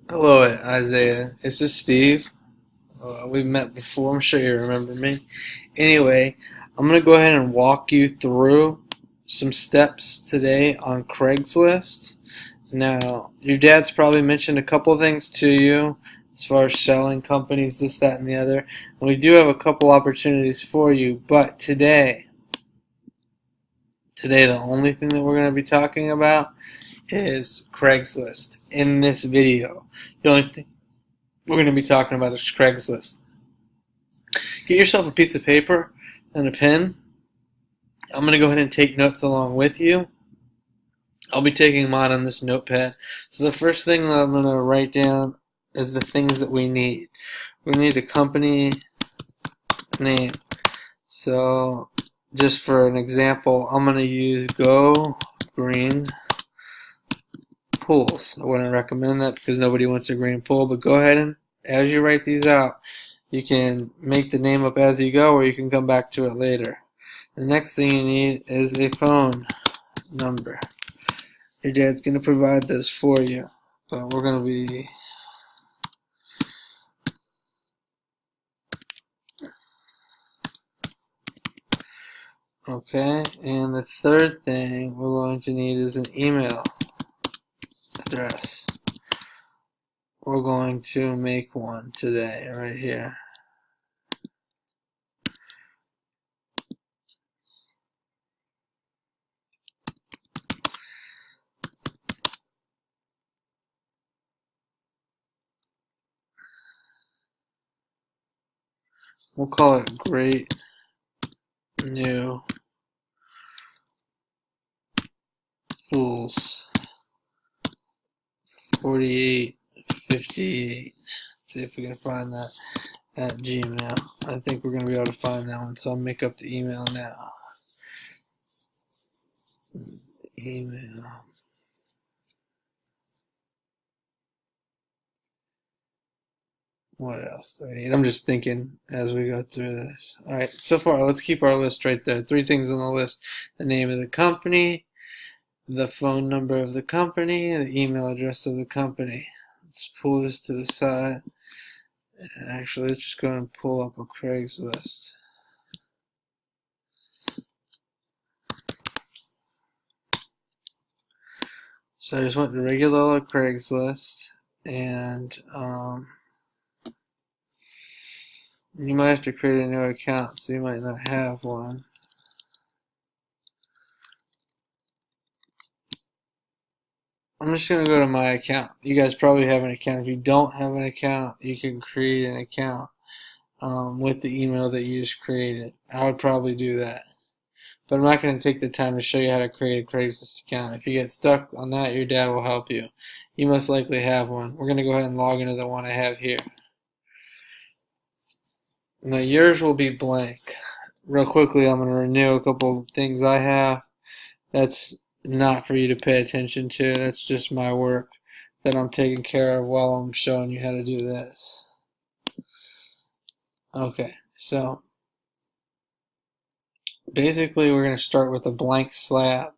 Hello, Isaiah. This is Steve. We've met before. I'm sure you remember me. Anyway, I'm going to go ahead and walk you through some steps today on Craigslist. Now, your dad's probably mentioned a couple things to you as far as selling companies, this, that, and the other. And we do have a couple opportunities for you, but today the only thing that we're going to be talking about is Craigslist in this video. The only thing we're going to be talking about is Craigslist. Get yourself a piece of paper and a pen. I'm going to go ahead and take notes along with you. I'll be taking mine on this notepad. So the first thing that I'm going to write down is the things that we need. We need a company name. So just for an example, I'm going to use Go Green Pools. I wouldn't recommend that because nobody wants a green pool, but go ahead and as you write these out, you can make the name up as you go or you can come back to it later. The next thing you need is a phone number. Your dad's going to provide those for you, but we're going to be okay. And the third thing we're going to need is an email address. We're going to make one today right here. We'll call it Great New Pools 4858. Let's see if we can find that at Gmail. I think we're going to be able to find that one, so I'll make up the email now. Email. What else do I need? I'm just thinking as we go through this. All right, so far, let's keep our list right there. Three things on the list: the name of the company, the phone number of the company, and the email address of the company. Let's pull this to the side. Actually, let's just go and pull up a Craigslist. So I just went to regular Craigslist, and you might have to create a new account, so you might not have one. I'm just going to go to my account. You guys probably have an account. If you don't have an account, you can create an account with the email that you just created. I would probably do that. But I'm not going to take the time to show you how to create a Craigslist account. If you get stuck on that, your dad will help you. You most likely have one. We're going to go ahead and log into the one I have here. Now yours will be blank. Real quickly, I'm going to renew a couple of things I have. That's not for you to pay attention to. That's just my work that I'm taking care of while I'm showing you how to do this. Okay, so basically we're going to start with a blank slab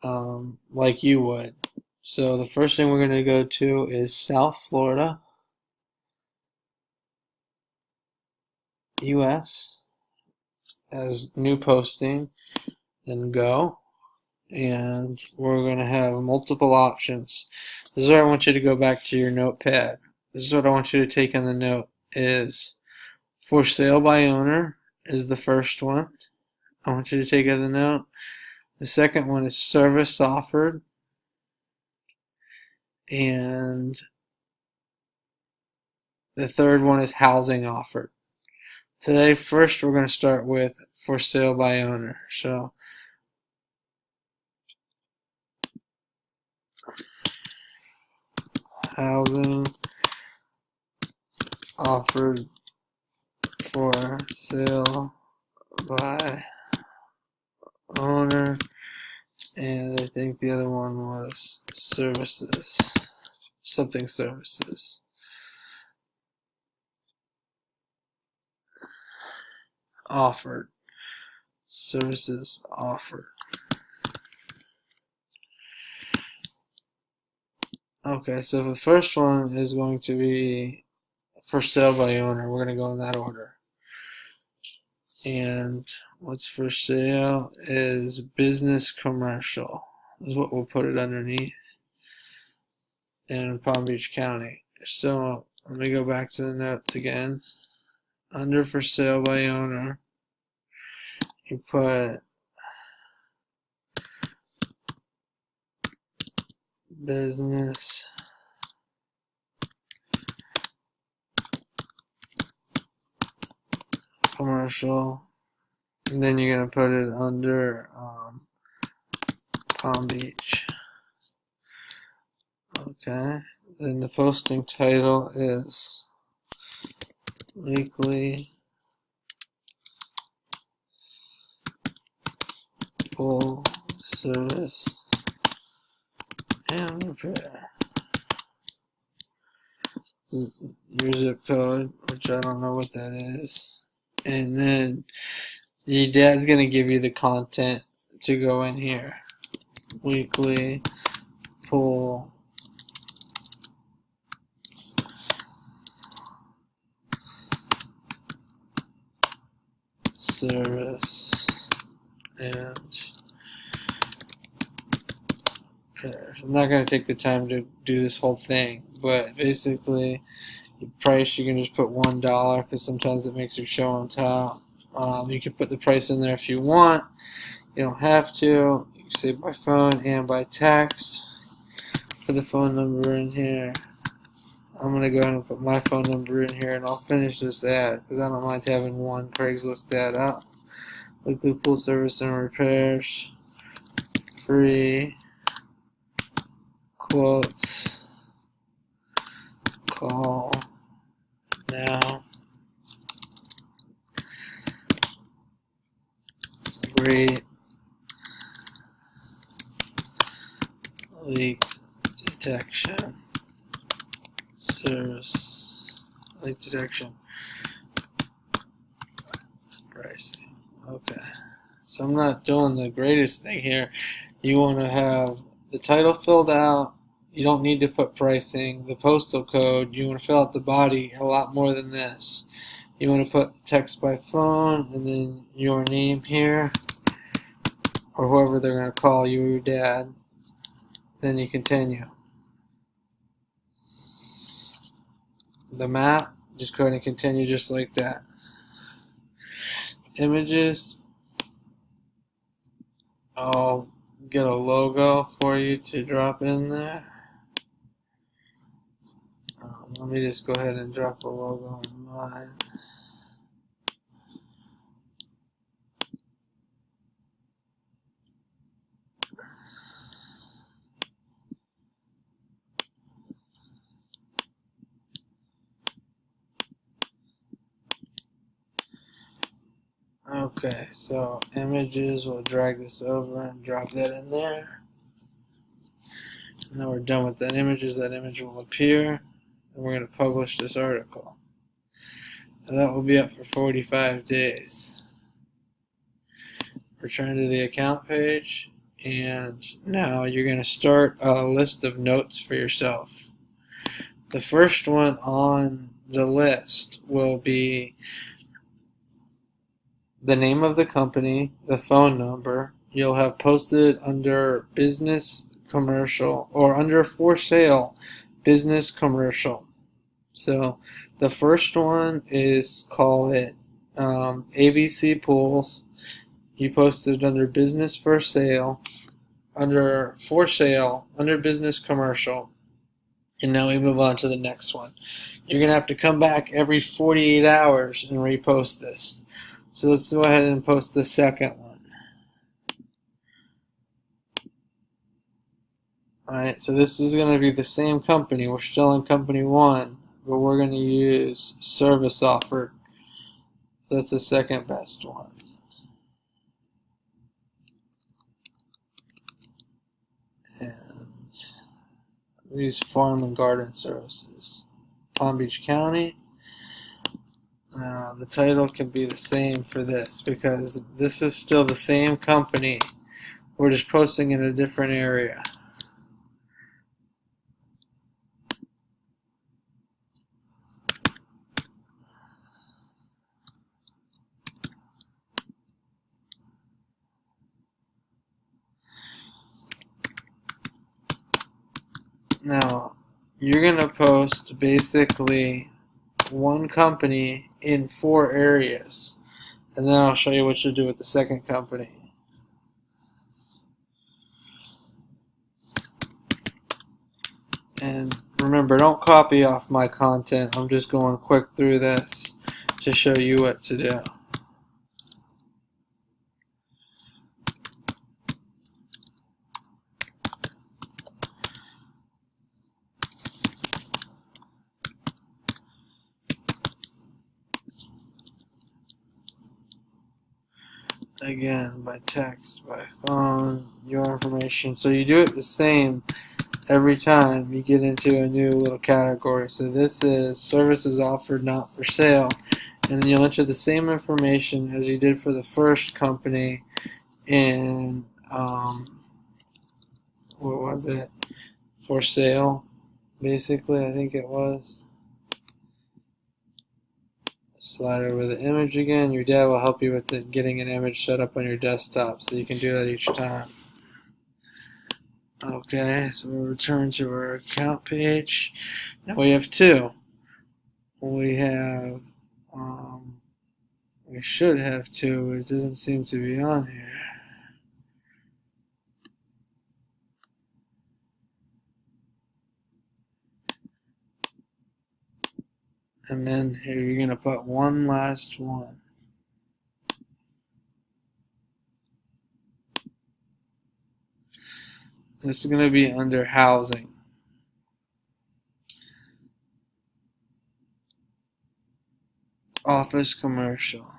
like you would. So the first thing we're going to go to is South Florida, US, as new posting, then go. And we're going to have multiple options. This is where I want you to go back to your notepad. This is what I want you to take in the note is for sale by owner is the first one. I want you to take as a note. The second one is service offered. And the third one is housing offered. Today, first we're going to start with for sale by owner. So housing offered for sale by owner, and I think the other one was services, something services. Offered, services offered. Okay, so the first one is going to be for sale by owner. We're going to go in that order. And what's for sale is business commercial, is what we'll put it underneath, in Palm Beach County. So let me go back to the notes again. Under for sale by owner, you put business commercial, and then you're going to put it under Palm Beach. Okay, then the posting title is weekly full service and repair. Your zip code, which I don't know what that is, and then your dad's gonna give you the content to go in here. Weekly full service and repair. I'm not gonna take the time to do this whole thing, but basically, the price you can just put $1 because sometimes it makes your show on top. You can put the price in there if you want. You don't have to. You can say by phone and by text. Put the phone number in here. I'm going to go ahead and put my phone number in here, and I'll finish this ad because I don't mind having one Craigslist ad up. Weekly pool service and repairs. Free quotes. Call now. Great leak detection service. Leak detection pricing. Okay, so I'm not doing the greatest thing here. You want to have the title filled out. You don't need to put pricing. The postal code, you want to fill out the body a lot more than this. You want to put text by phone and then your name here, or whoever they're going to call you, or your dad. Then you continue. The map, just go ahead and continue just like that. Images, I'll get a logo for you to drop in there. Let me just go ahead and drop a logo in mine. Okay, so images, we'll drag this over and drop that in there. And then we're done with that images. That image will appear, and we're going to publish this article. And that will be up for 45 days. Return to the account page, and now you're going to start a list of notes for yourself. The first one on the list will be the name of the company, the phone number. You'll have posted under business commercial or under for sale business commercial. So the first one is, call it ABC Pools. You posted under business for sale, under for sale, under business commercial. And now we move on to the next one. You're going to have to come back every 48 hours and repost this. So let's go ahead and post the second one. Alright, so this is going to be the same company. We're still in company 1, but we're going to use service offered. That's the second best one. And use farm and garden services. Palm Beach County. The title can be the same for this because this is still the same company. We're just posting in a different area. Now, you're going to post basically one company in 4 areas, and then I'll show you what you'll do with the second company. And remember, don't copy off my content. I'm just going quick through this to show you what to do. Again, by text, by phone, your information. So you do it the same every time you get into a new little category. So this is services offered, not for sale. And then you'll enter the same information as you did for the first company in, what was it? For sale, basically, I think it was. Slide over the image again. Your dad will help you with getting an image set up on your desktop, so you can do that each time. Okay, so we'll return to our account page. Now we have 2. We have, we should have 2, but it doesn't seem to be on here. And then here you're going to put one last one. This is going to be under housing. Office commercial.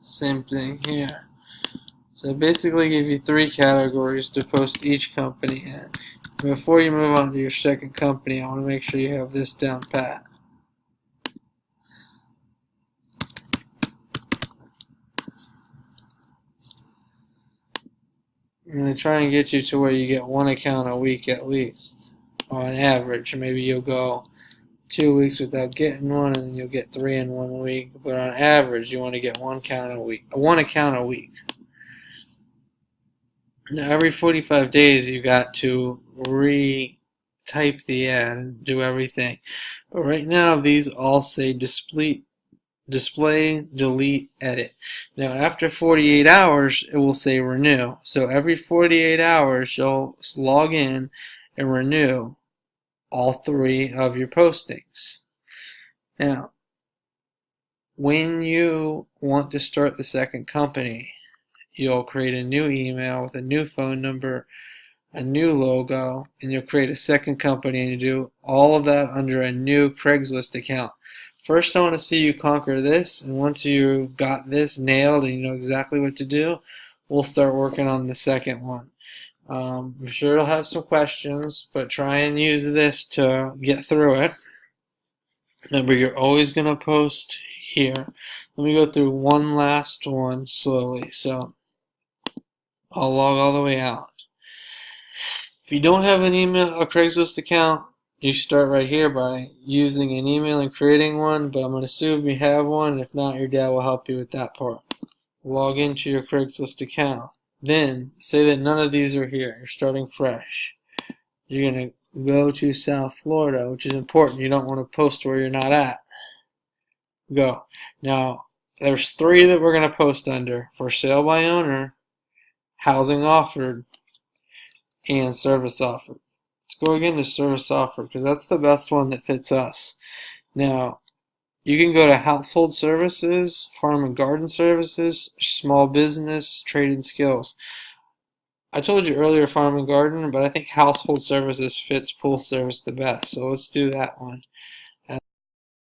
Same thing here. So I basically give you 3 categories to post each company in. Before you move on to your second company, I want to make sure you have this down pat. I'm going to try and get you to where you get 1 account a week at least, on average. Maybe you'll go 2 weeks without getting one, and then you'll get 3 in 1 week. But on average, you want to get 1 account a week. Now, every 45 days, you got to re-type the ad and do everything. But right now, these all say display, delete, edit. Now, after 48 hours, it will say renew. So every 48 hours, you'll log in and renew all 3 of your postings. Now, when you want to start the second company, you'll create a new email with a new phone number, a new logo, and you'll create a second company, and you do all of that under a new Craigslist account. First, I want to see you conquer this, and once you've got this nailed and you know exactly what to do, we'll start working on the second one. I'm sure you'll have some questions, but try and use this to get through it. Remember, you're always going to post here. Let me go through one last one slowly. So I'll log all the way out. If you don't have an email, a Craigslist account, you start right here by using an email and creating one, but I'm going to assume you have one. If not, your dad will help you with that part. Log into your Craigslist account. Then, say that none of these are here. You're starting fresh. You're going to go to South Florida, which is important. You don't want to post where you're not at. Go. Now, there's 3 that we're going to post under: for sale by owner, housing offered, and service offered. Let's go again to service offered, because that's the best one that fits us. Now, you can go to household services, farm and garden services, small business, trade and skills. I told you earlier farm and garden, but I think household services fits pool service the best, so let's do that one.